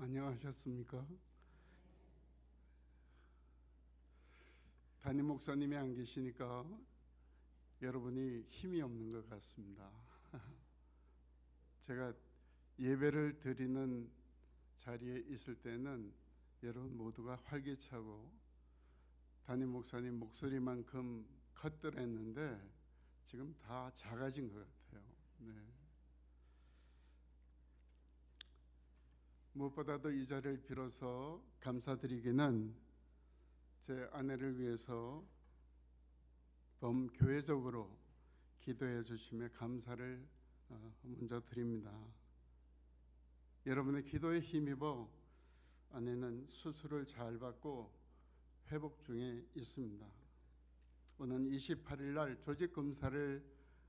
안녕하셨습니까? 담임 목사님이 안 계시니까 여러분이 힘이 없는 것 같습니다. 제가 예배를 드리는 자리에 있을 때는 여러분 모두가 활기차고 담임 목사님 목소리만큼 컸더랬는데 지금 다 작아진 것 같아요. 네. 무엇보다도 이 자리를 빌어서 감사드리기는 제 아내를 위해서 범교회적으로 기도해 주시며 감사를 먼저 드립니다. 여러분의 기도에 힘입어 아내는 수술을 잘 받고 회복 중에 있습니다. 오는 28일 날 조직 검사를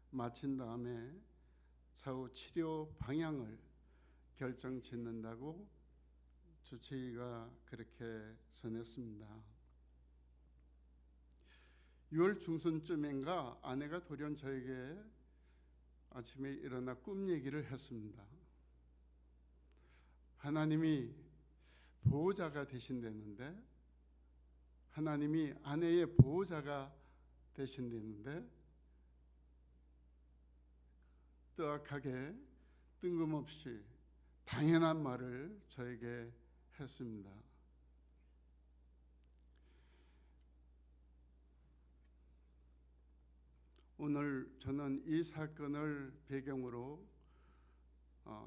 마친 다음에 차후 치료 방향을 결정 짓는다고 주치의가 그렇게 전했습니다. 6월 중순쯤인가 아내가 돌연 저에게 아침에 일어나 꿈 얘기를 했습니다. 하나님이 보호자가 되신다는데, 하나님이 아내의 보호자가 되신다는데, 뜨악하게 뜬금없이 당연한 말을 저에게 했습니다. 오늘 저는 이 사건을 배경으로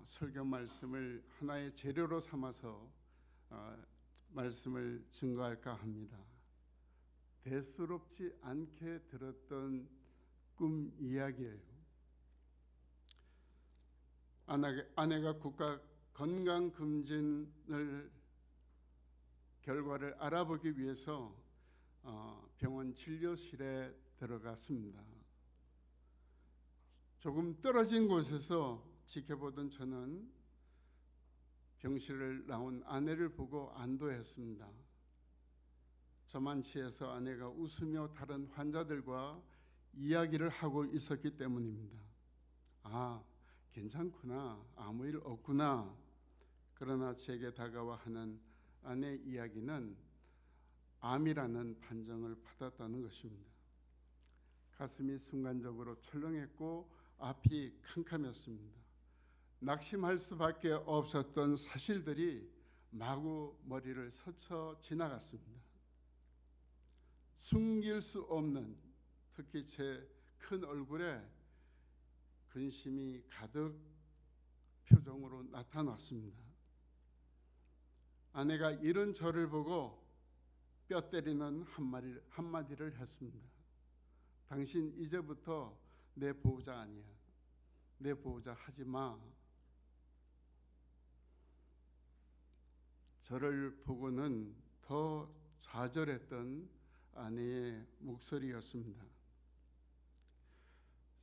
설교 말씀을 하나의 재료로 삼아서 말씀을 증거할까 합니다. 대수롭지 않게 들었던 꿈 이야기예요. 아내가 국가 건강검진을 결과를 알아보기 위해서 병원 진료실에 들어갔습니다. 조금 떨어진 곳에서 지켜보던 저는 병실을 나온 아내를 보고 안도했습니다. 저만 취해서 아내가 웃으며 다른 환자들과 이야기를 하고 있었기 때문입니다. 아, 괜찮구나, 아무 일 없구나. 그러나 제게 다가와 하는 아내 이야기는 암이라는 판정을 받았다는 것입니다. 가슴이 순간적으로 철렁했고 앞이 캄캄했습니다. 낙심할 수밖에 없었던 사실들이 마구 머리를 스쳐 지나갔습니다. 숨길 수 없는, 특히 제 큰 얼굴에 근심이 가득 표정으로 나타났습니다. 아내가 이런 저를 보고 뼈 때리는 한마디를 했습니다. 당신 이제부터 내 보호자 아니야. 내 보호자 하지 마. 저를 보고는 더 좌절했던 아내의 목소리였습니다.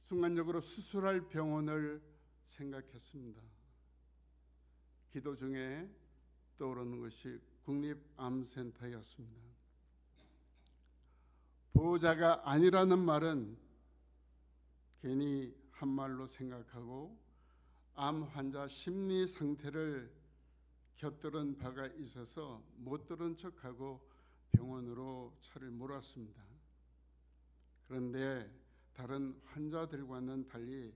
순간적으로 수술할 병원을 생각했습니다. 기도 중에 떠오르는 것이 국립암센터였습니다. 보호자가 아니라는 말은 괜히 한 말로 생각하고 암 환자 심리 상태를 곁들은 바가 있어서 못 들은 척하고 병원으로 차를 몰았습니다. 그런데 다른 환자들과는 달리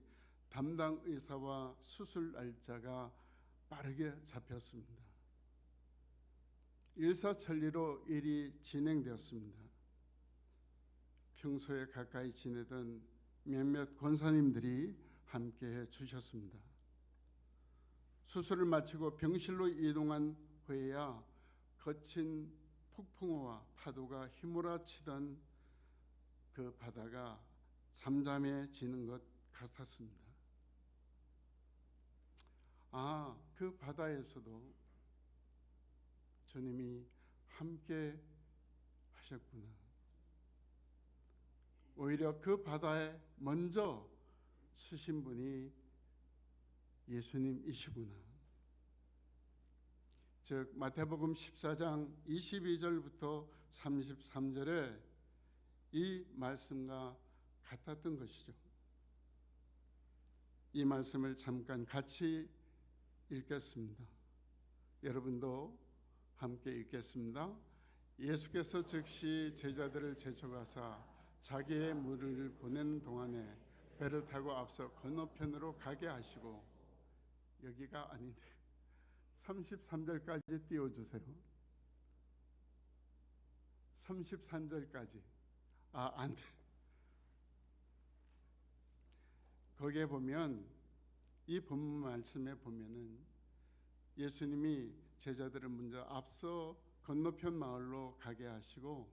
담당 의사와 수술 날짜가 빠르게 잡혔습니다. 일사천리로 일이 진행되었습니다. 평소에 가까이 지내던 몇몇 권사님들이 함께해 주셨습니다. 수술을 마치고 병실로 이동한 후에야 거친 폭풍우와 파도가 휘몰아치던 그 바다가 잠잠해지는 것 같았습니다. 아, 그 바다에서도 주님이 함께 하셨구나. 오히려 그 바다에 먼저 쓰신 분이 예수님이시구나. 즉 마태복음 14장 22절부터 33절에 이 말씀과 같았던 것이죠. 이 말씀을 잠깐 같이 읽겠습니다. 여러분도 함께 읽겠습니다. 예수께서 즉시 제자들을 제쳐가사 자기의 무리를 보낸 동안에 배를 타고 앞서 건너편으로 가게 하시고, 여기가 아닌데 33절까지 띄워주세요. 33절까지. 안 돼. 거기에 보면, 이 본문 말씀에 보면은 예수님이 제자들을 먼저 앞서 건너편 마을로 가게 하시고,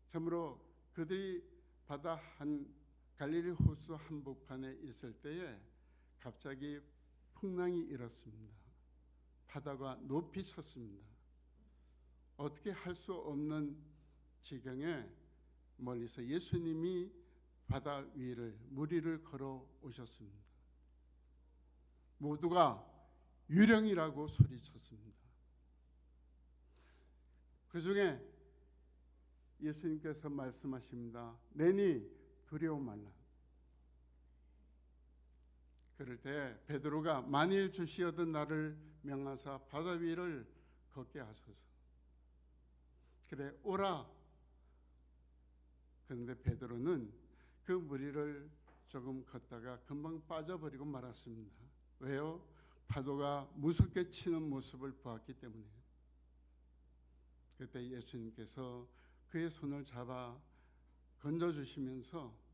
참으로 그들이 바다 갈릴리 호수 한복판에 있을 때에 갑자기 풍랑이 일었습니다. 바다가 높이 섰습니다. 어떻게 할 수 없는 지경에 멀리서 예수님이 바다 위를, 무리를 걸어 오셨습니다. 모두가 유령이라고 소리쳤습니다. 그 중에 예수님께서 말씀하십니다. 내니 두려워 말라. 그럴 때 베드로가 만일 주시어든 나를 명하사 바다 위를 걷게 하소서. 그래 오라. 그런데 베드로는 그 무리를 조금 걷다가 금방 빠져버리고 말았습니다. 왜요? 파도가 무섭게 치는 모습을 보았기 때문에. 그때 예수님께서 그의 손을 잡아 건져주시면서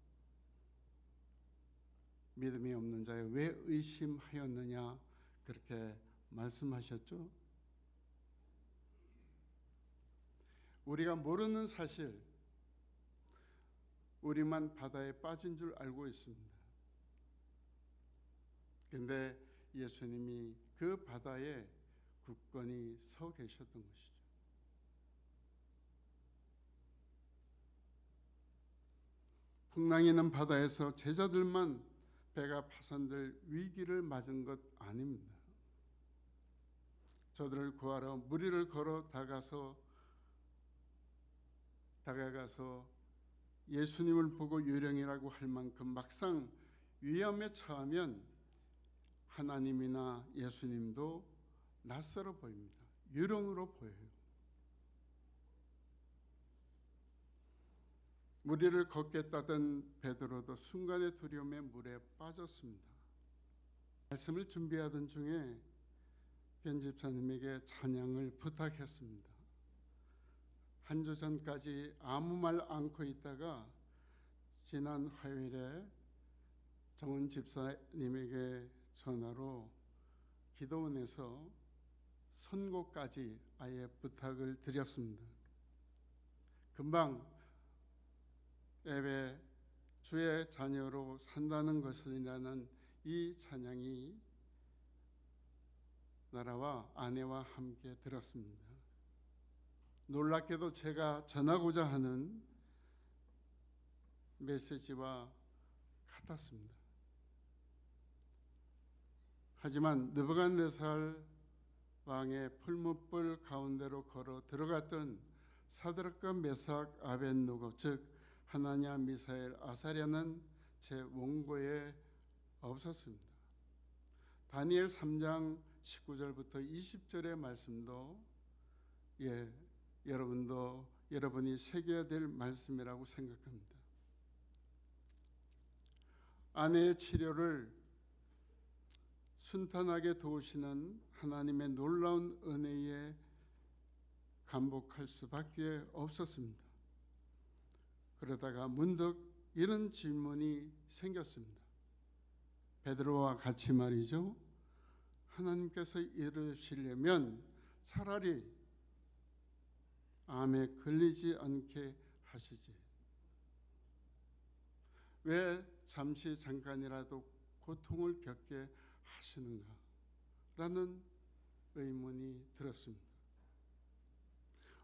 믿음이 없는 자여 왜 의심하였느냐, 그렇게 말씀하셨죠. 우리가 모르는 사실, 우리만 바다에 빠진 줄 알고 있습니다. 그런데 예수님이 그 바다에 굳건히 서 계셨던 것이죠. 풍랑이 있는 바다에서 제자들만 배가 파손될 위기를 맞은 것 아닙니다. 저들을 구하러 무리를 걸어 다가가서 예수님을 보고 유령이라고 할 만큼 막상 위험에 처하면 하나님이나 예수님도 낯설어 보입니다. 유령으로 보여요. 무리를 걷겠다던 베드로도 순간의 두려움에 물에 빠졌습니다. 말씀을 준비하던 중에 편집사님에게 찬양을 부탁했습니다. 한 주 전까지 아무 말 않고 있다가 지난 화요일에 정은 집사님에게 전화로 기도원에서 선곡까지 아예 부탁을 드렸습니다. 금방 예배 주의 자녀로 산다는 것이라는 이 찬양이 나라와 아내와 함께 들었습니다. 놀랍게도 제가 전하고자 하는 메시지와 같았습니다. 하지만 느부갓네살 왕의 풀무불 가운데로 걸어 들어갔던 사드락과 메삭 아벳느고, 즉 하나냐 미사엘 아사랴는 제 원고에 없었습니다. 다니엘 3장 19절부터 20절의 말씀도 여러분이 새겨야 될 말씀이라고 생각합니다. 아내의 치료를 순탄하게 도우시는 하나님의 놀라운 은혜에 감복할 수밖에 없었습니다. 그러다가 문득 이런 질문이 생겼습니다. 베드로와 같이 말이죠. 하나님께서 이루시려면 차라리 암에 걸리지 않게 하시지, 왜 잠깐이라도 고통을 겪게 하시는가? 라는 의문이 들었습니다.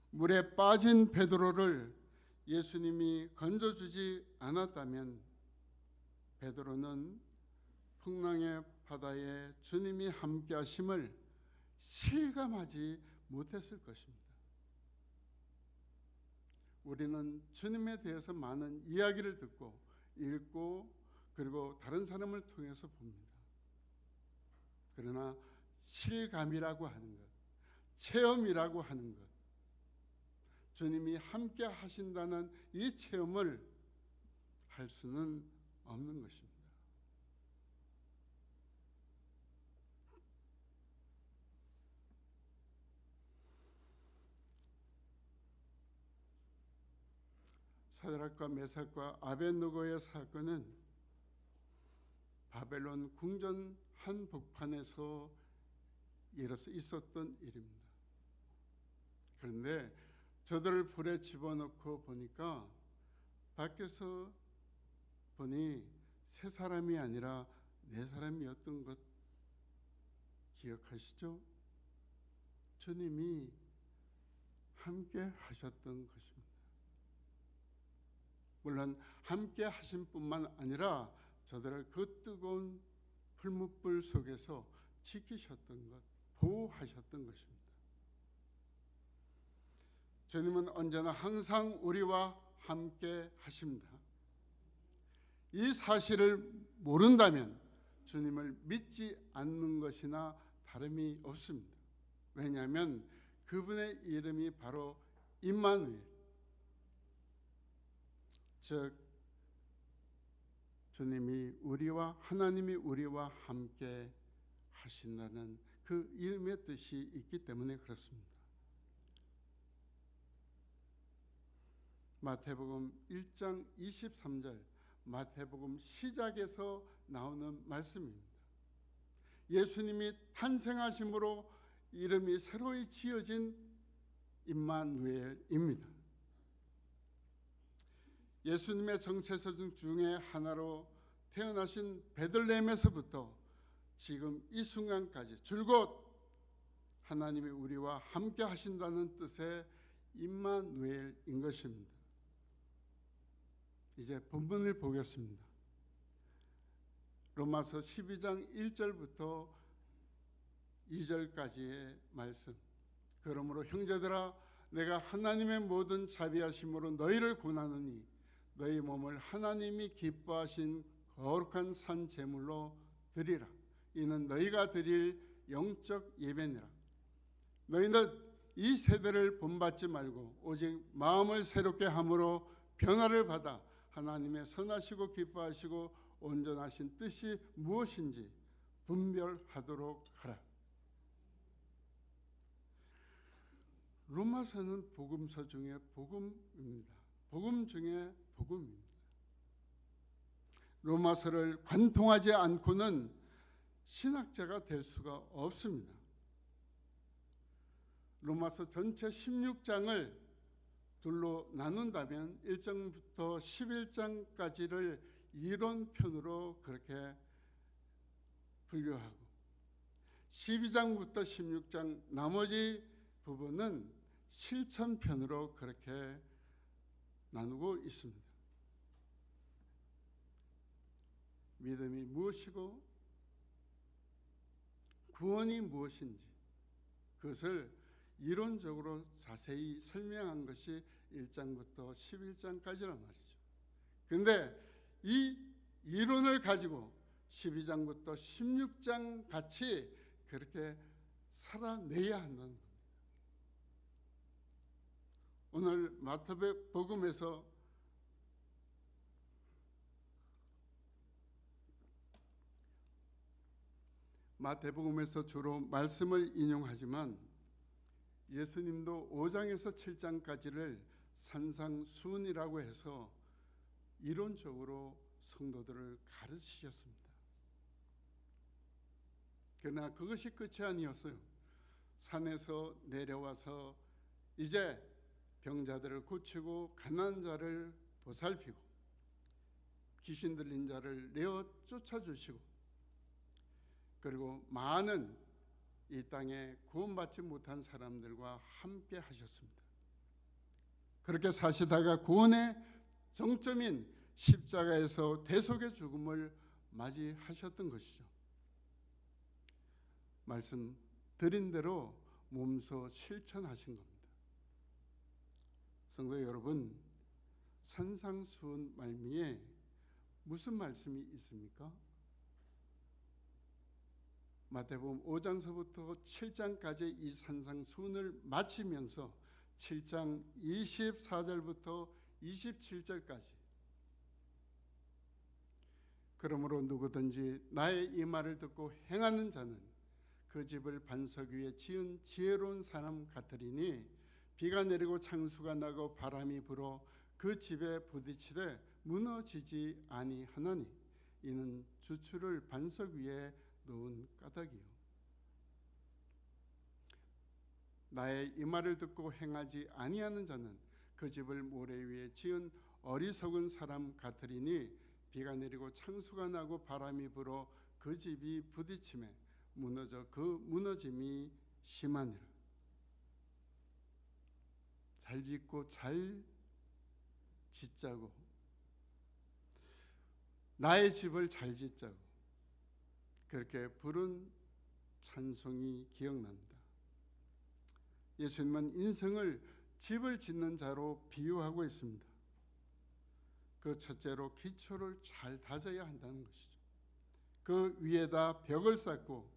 물에 빠진 베드로를 예수님이 건져주지 않았다면 베드로는 풍랑의 바다에 주님이 함께 하심을 실감하지 못했을 것입니다. 우리는 주님에 대해서 많은 이야기를 듣고 읽고 그리고 다른 사람을 통해서 봅니다. 그러나 실감이라고 하는 것, 체험이라고 하는 것, 주님이 함께 하신다는 이 체험을 할 수는 없는 것입니다. 사드락과 메삭과 아벳느고의 사건은 바벨론 궁전 한복판에서 있었던 일입니다. 그런데 저들을 불에 집어넣고 보니까 밖에서 보니 세 사람이 아니라 네 사람이었던 것 기억하시죠? 주님이 함께 하셨던 것입니다. 물론 함께 하신 뿐만 아니라 저들을 그 뜨거운 풀무불 속에서 지키셨던 것, 보호하셨던 것입니다. 주님은 언제나 항상 우리와 함께 하십니다. 이 사실을 모른다면 주님을 믿지 않는 것이나 다름이 없습니다. 왜냐하면 그분의 이름이 바로 임마누엘, 즉 하나님이 우리와 함께 하신다는 그 이름의 뜻이 있기 때문에 그렇습니다. 마태복음 1장 23절, 마태복음 시작에서 나오는 말씀입니다. 예수님이 탄생하심으로 이름이 새로이 지어진 임마누엘입니다. 예수님의 정체성 중에 하나로 태어나신 베들레헴에서부터 지금 이 순간까지 줄곧 하나님이 우리와 함께 하신다는 뜻의 임마누엘인 것입니다. 이제 본문을 보겠습니다. 로마서 12장 1절부터 2절까지의 말씀. 그러므로 형제들아, 내가 하나님의 모든 자비하심으로 너희를 권하노니 너희 몸을 하나님이 기뻐하신 거룩한 산 제물로 드리라. 이는 너희가 드릴 영적 예배니라. 너희는 이 세대를 본받지 말고 오직 마음을 새롭게 함으로 변화를 받아 하나님의 선하시고 기뻐하시고 온전하신 뜻이 무엇인지 분별하도록 하라. 로마서는 복음서 중에 복음입니다. 복음 중에 복음입니다. 로마서를 관통하지 않고는 신학자가 될 수가 없습니다. 로마서 전체 16장을 둘로 나눈다면 1장부터 11장까지를 이론편으로 그렇게 분류하고 12장부터 16장 나머지 부분은 실천편으로 그렇게 나누고 있습니다. 믿음이 무엇이고 구원이 무엇인지 그것을 이론적으로 자세히 설명한 것이 1장부터 11장까지란 말이죠. 그런데 이 이론을 가지고 12장부터 16장 같이 그렇게 살아내야 한다는 겁니다. 오늘 마태복음에서 주로 말씀을 인용하지만 예수님도 5장에서 7장까지를 산상수훈이라고 해서 이론적으로 성도들을 가르치셨습니다. 그러나 그것이 끝이 아니었어요. 산에서 내려와서 이제 병자들을 고치고 가난한 자를 보살피고 귀신 들린 자를 내어 쫓아주시고 그리고 많은 이 땅에 구원받지 못한 사람들과 함께 하셨습니다. 그렇게 사시다가 구원의 정점인 십자가에서 대속의 죽음을 맞이하셨던 것이죠. 말씀 드린 대로 몸소 실천하신 겁니다. 성도 여러분, 산상수훈 말미에 무슨 말씀이 있습니까? 마태복음 5장서부터 7장까지 이 산상수훈을 마치면서 7장 24절부터 27절까지 그러므로 누구든지 나의 이 말을 듣고 행하는 자는 그 집을 반석 위에 지은 지혜로운 사람 같으리니 비가 내리고 창수가 나고 바람이 불어 그 집에 부딪히되 무너지지 아니하나니 이는 주추를 반석 위에 놓은 까닭이요. 나의 이 말을 듣고 행하지 아니하는 자는 그 집을 모래 위에 지은 어리석은 사람 같으리니 비가 내리고 창수가 나고 바람이 불어 그 집이 부딪힘에 무너져 그 무너짐이 심하니라. 잘 짓고 잘 짓자고, 나의 집을 잘 짓자고 그렇게 부른 찬송이 기억납니다. 예수님은 인생을 집을 짓는 자로 비유하고 있습니다. 그 첫째로 기초를 잘 다져야 한다는 것이죠. 그 위에다 벽을 쌓고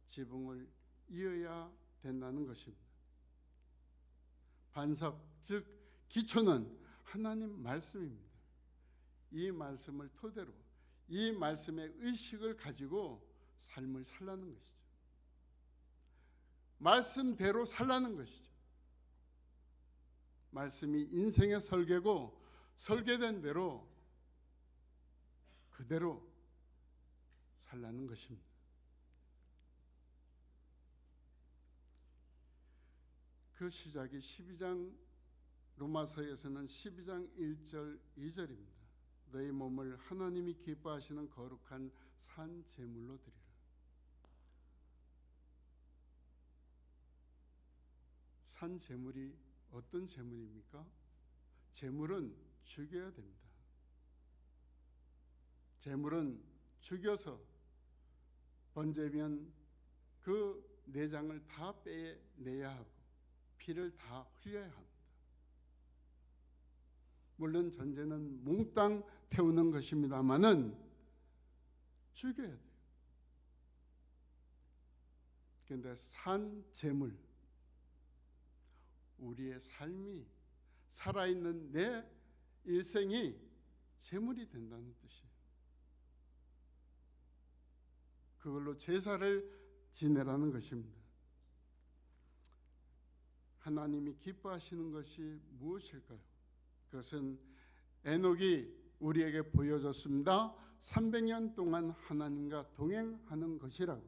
지붕을 이어야 된다는 것입니다. 반석, 즉 기초는 하나님 말씀입니다. 이 말씀을 토대로 이 말씀의 의식을 가지고 삶을 살라는 것이죠. 말씀대로 살라는 것이죠. 말씀이 인생의 설계고 설계된 대로 그대로 살라는 것입니다. 그 시작이 12장 로마서에서는 12장 1절 2절입니다. 너희 몸을 하나님이 기뻐하시는 거룩한 산 제물로 드리라. 산 제물이 어떤 제물입니까? 제물은 죽여야 됩니다. 제물은 죽여서 번제면 그 내장을 다 빼내야 하고 피를 다 흘려야 합니다. 물론 전제는 몽땅 태우는 것입니다마는 죽여야 돼요. 그런데 산 제물, 우리의 삶이 살아있는 내 일생이 제물이 된다는 뜻이에요. 그걸로 제사를 지내라는 것입니다. 하나님이 기뻐하시는 것이 무엇일까요? 그것은 에녹이 우리에게 보여줬습니다. 300년 동안 하나님과 동행하는 것이라고.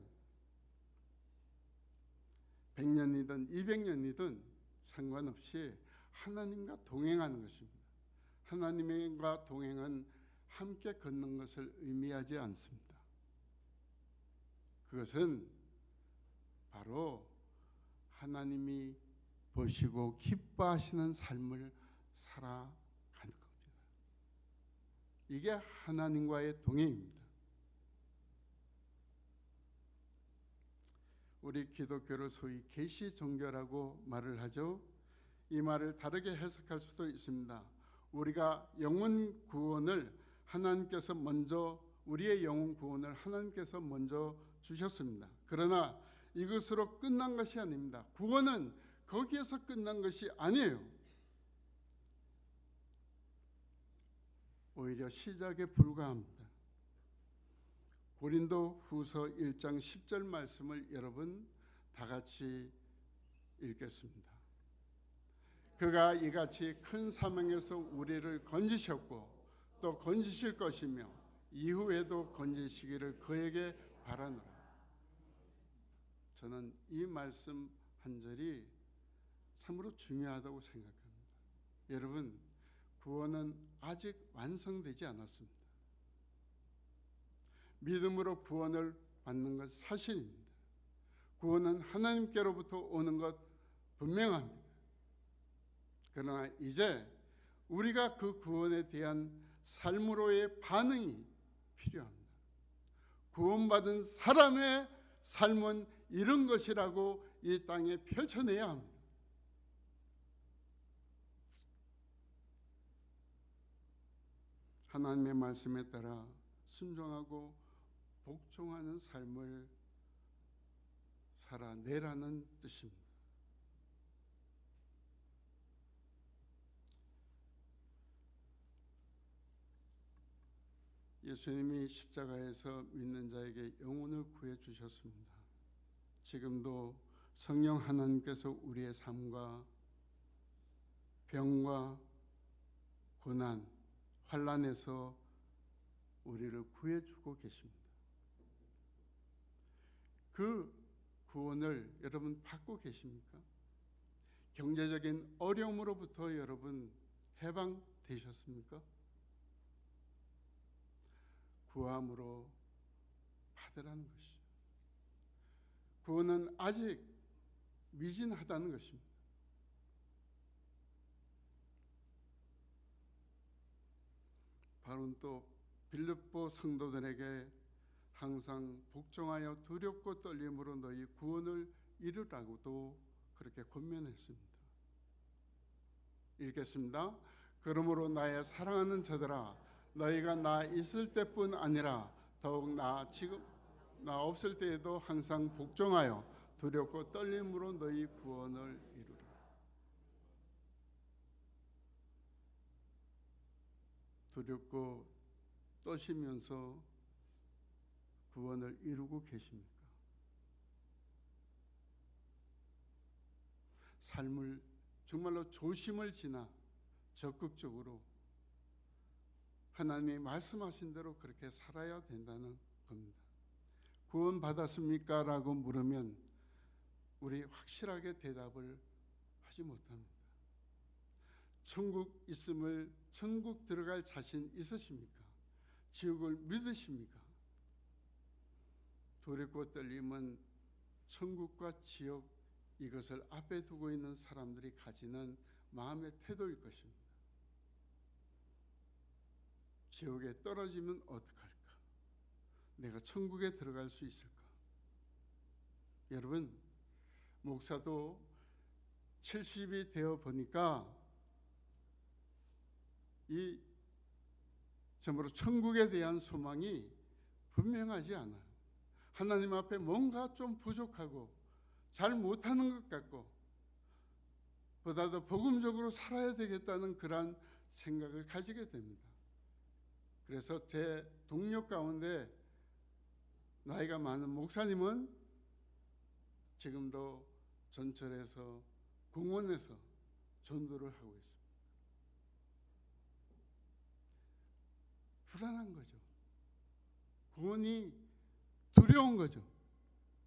100년이든 200년이든 상관없이 하나님과 동행하는 것입니다. 하나님과 동행은 함께 걷는 것을 의미하지 않습니다. 그것은 바로 하나님이 보시고 기뻐하시는 삶을 살아가는 겁니다. 이게 하나님과의 동행입니다. 우리 기독교를 소위 계시 종교라고 말을 하죠. 이 말을 다르게 해석할 수도 있습니다. 우리가 영혼 구원을 하나님께서 먼저 우리의 영혼 구원을 하나님께서 먼저 주셨습니다. 그러나 이것으로 끝난 것이 아닙니다. 구원은 거기에서 끝난 것이 아니에요. 오히려 시작에 불과합니다. 고린도 후서 1장 10절 말씀을 여러분 다 같이 읽겠습니다. 그가 이같이 큰 사명에서 우리를 건지셨고 또 건지실 것이며 이후에도 건지시기를 그에게 바라노라. 저는 이 말씀 한 절이 참으로 중요하다고 생각합니다. 여러분, 구원은 아직 완성되지 않았습니다. 믿음으로 구원을 받는 것 사실입니다. 구원은 하나님께로부터 오는 것 분명합니다. 그러나 이제 우리가 그 구원에 대한 삶으로의 반응이 필요합니다. 구원받은 사람의 삶은 이런 것이라고 이 땅에 펼쳐내야 합니다. 하나님의 말씀에 따라 순종하고 복종하는 삶을 살아내라는 뜻입니다. 예수님이 십자가에서 믿는 자에게 영혼을 구해 주셨습니다. 지금도 성령 하나님께서 우리의 삶과 병과 고난, 환난에서 우리를 구해 주고 계십니다. 그 구원을 여러분 받고 계십니까? 경제적인 어려움으로부터 여러분 해방되셨습니까? 구함으로 받으라는 것이죠. 구원은 아직 미진하다는 것입니다. 바울은 또 빌립보 성도들에게 항상 복종하여 두렵고 떨림으로 너희 구원을 이루라고도 그렇게 권면했습니다. 읽겠습니다. 그러므로 나의 사랑하는 자들아, 너희가 나 있을 때뿐 아니라 더욱 나 없을 때에도 항상 복종하여 두렵고 떨림으로 너희 구원을 이루라. 두렵고 떠시면서 구원을 이루고 계십니까? 삶을 정말로 조심을 지나 적극적으로 하나님이 말씀하신 대로 그렇게 살아야 된다는 겁니다. 구원 받았습니까? 라고 물으면 우리 확실하게 대답을 하지 못합니다. 천국 들어갈 자신 있으십니까? 지옥을 믿으십니까? 두렵고 떨림은 천국과 지옥, 이것을 앞에 두고 있는 사람들이 가지는 마음의 태도일 것입니다. 지옥에 떨어지면 어떡할까? 내가 천국에 들어갈 수 있을까? 여러분, 목사도 70이 되어 보니까 이 전부로 천국에 대한 소망이 분명하지 않아요. 하나님 앞에 뭔가 좀 부족하고 잘 못하는 것 같고 보다 더 복음적으로 살아야 되겠다는 그런 생각을 가지게 됩니다. 그래서 제 동료 가운데 나이가 많은 목사님은 지금도 전철에서 공원에서 전도를 하고 있습니다. 불안한 거죠. 구원이 두려운 거죠.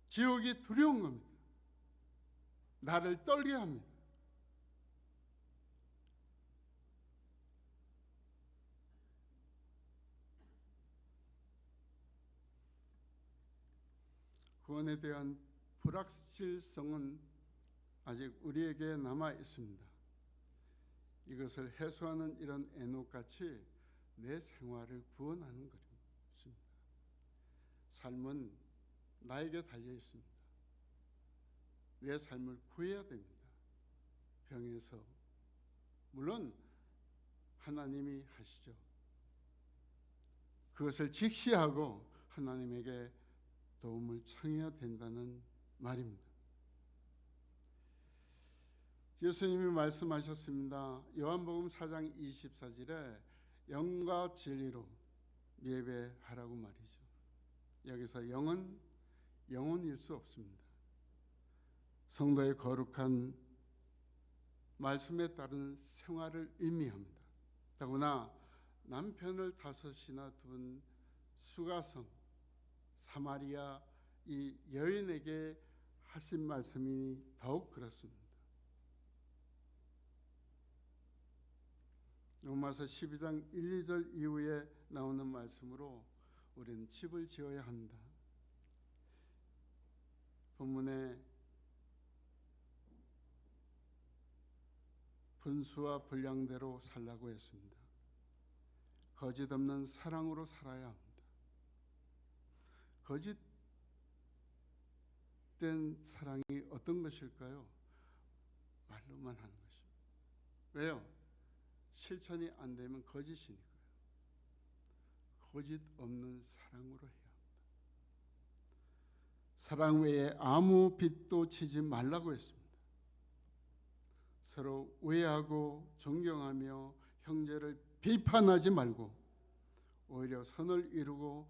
지옥이 두려운 겁니다. 나를 떨게 합니다. 구원에 대한 불확실성은 아직 우리에게 남아 있습니다. 이것을 해소하는 이런 에녹같이 내 생활을 구원하는 것입니다. 삶은 나에게 달려 있습니다. 내 삶을 구해야 됩니다. 병에서 물론 하나님이 하시죠. 그것을 직시하고 하나님에게 도움을 청해야 된다는 말입니다. 예수님이 말씀하셨습니다. 요한복음 4장 24절에 영과 진리로 예배하라고 말이죠. 여기서 영은 영혼일 수 없습니다. 성도의 거룩한 말씀에 따른 생활을 의미합니다. 더구나 남편을 5이나 둔 수가성 사마리아 이 여인에게 하신 말씀이 더욱 그렇습니다. 로마서 12장 1, 2절 이후에 나오는 말씀으로 우리는 집을 지어야 합니다. 본문에 분수와 분량대로 살라고 했습니다. 거짓 없는 사랑으로 살아야 합니다. 거짓된 사랑이 어떤 것일까요? 말로만 하는 것입니다. 왜요? 실천이 안 되면 거짓이니까요. 거짓 없는 사랑으로 해야 합니다. 사랑 외에 아무 빚도 지지 말라고 했습니다. 서로 우애하고 존경하며 형제를 비판하지 말고 오히려 선을 이루고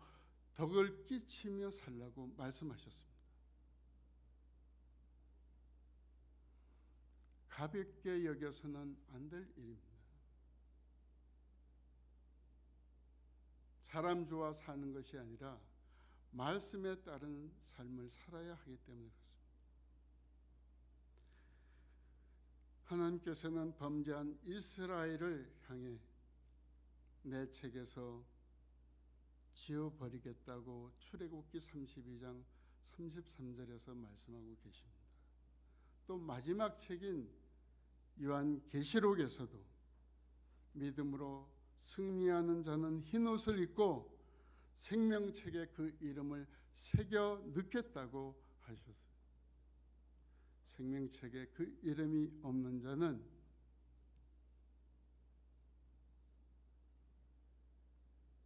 덕을 끼치며 살라고 말씀하셨습니다. 가볍게 여겨서는 안 될 일입니다. 사람 좋아 사는 것이 아니라 말씀에 따른 삶을 살아야 하기 때문에 그렇습니다. 하나님께서는 범죄한 이스라엘을 향해 내 책에서 지워버리겠다고 출애굽기 32장 33절에서 말씀하고 계십니다. 또 마지막 책인 요한계시록에서도 믿음으로 승리하는 자는 흰옷을 입고 생명책에 그 이름을 새겨 넣겠다고 하셨어요. 생명책에 그 이름이 없는 자는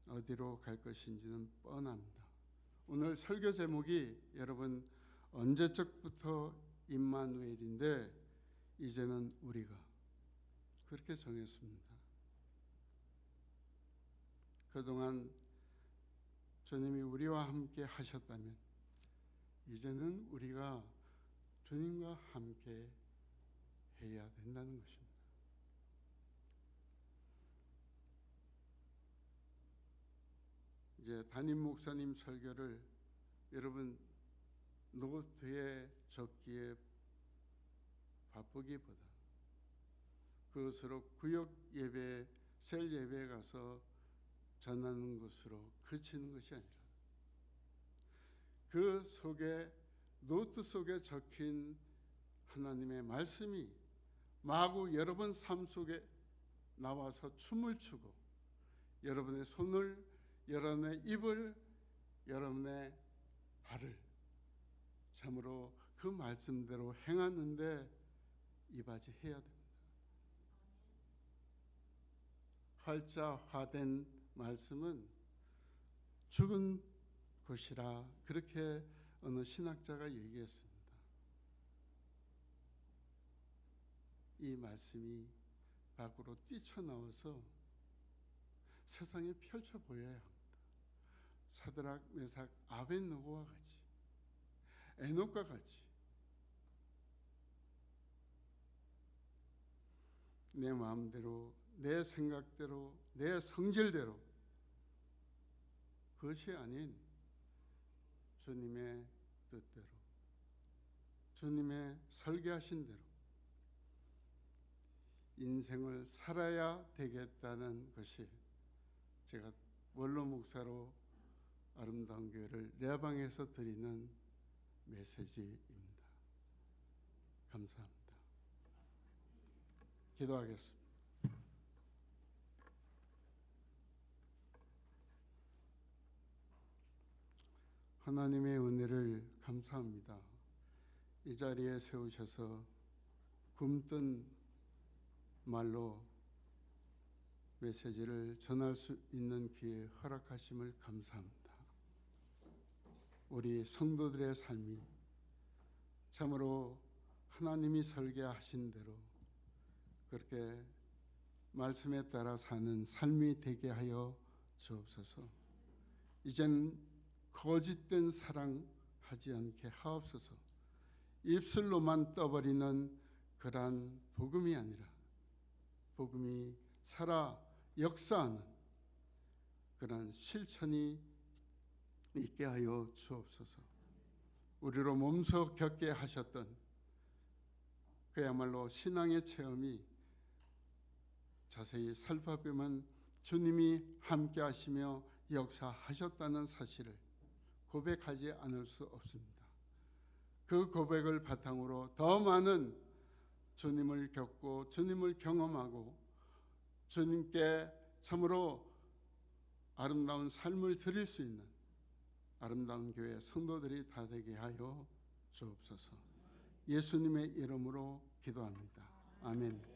어디로 갈 것인지는 뻔합니다. 오늘 설교 제목이 여러분 언제적부터 임마누엘인데 이제는 우리가 그렇게 정했습니다. 그동안 주님이 우리와 함께 하셨다면 이제는 우리가 주님과 함께 해야 된다는 것입니다. 이제 담임 목사님 설교를 여러분 노트에 적기에 바쁘기보다 그것으로 구역 예배, 셀 예배에 가서 전하는 것으로 그치는 것이 아니라 그 속에 노트 속에 적힌 하나님의 말씀이 마구 여러분 삶 속에 나와서 춤을 추고 여러분의 손을, 여러분의 입을, 여러분의 발을 참으로 그 말씀대로 행하는데 이바지해야 됩니다. 활자화된 말씀은 죽은 곳이라 그렇게 어느 신학자가 얘기했습니다. 이 말씀이 밖으로 뛰쳐나와서 세상에 펼쳐 보여야 합니다. 사드락, 메삭, 아벳노고와 같이, 에녹과 같이 내 마음대로, 내 생각대로, 내 성질대로 그것이 아닌 주님의 뜻대로, 주님의 설계하신 대로 인생을 살아야 되겠다는 것이 제가 원로 목사로 아름다운 교회를 레방에서 드리는 메시지입니다. 감사합니다. 기도하겠습니다. 하나님의 은혜를 감사합니다. 이 자리에 세우셔서 굼뜬 말로 메시지를 전할 수 있는 기회 허락하심을 감사합니다. 우리 성도들의 삶이 참으로 하나님이 설계하신 대로 그렇게 말씀에 따라 사는 삶이 되게 하여 주옵소서. 이젠 거짓된 사랑하지 않게 하옵소서. 입술로만 떠버리는 그러한 복음이 아니라 복음이 살아 역사하는 그러한 실천이 있게 하여 주옵소서. 우리로 몸소 겪게 하셨던 그야말로 신앙의 체험이 자세히 살펴보면 주님이 함께 하시며 역사하셨다는 사실을 고백하지 않을 수 없습니다. 그 고백을 바탕으로 더 많은 주님을 겪고 주님을 경험하고 주님께 참으로 아름다운 삶을 드릴 수 있는 아름다운 교회 성도들이 다 되게 하여 주옵소서. 예수님의 이름으로 기도합니다. 아멘.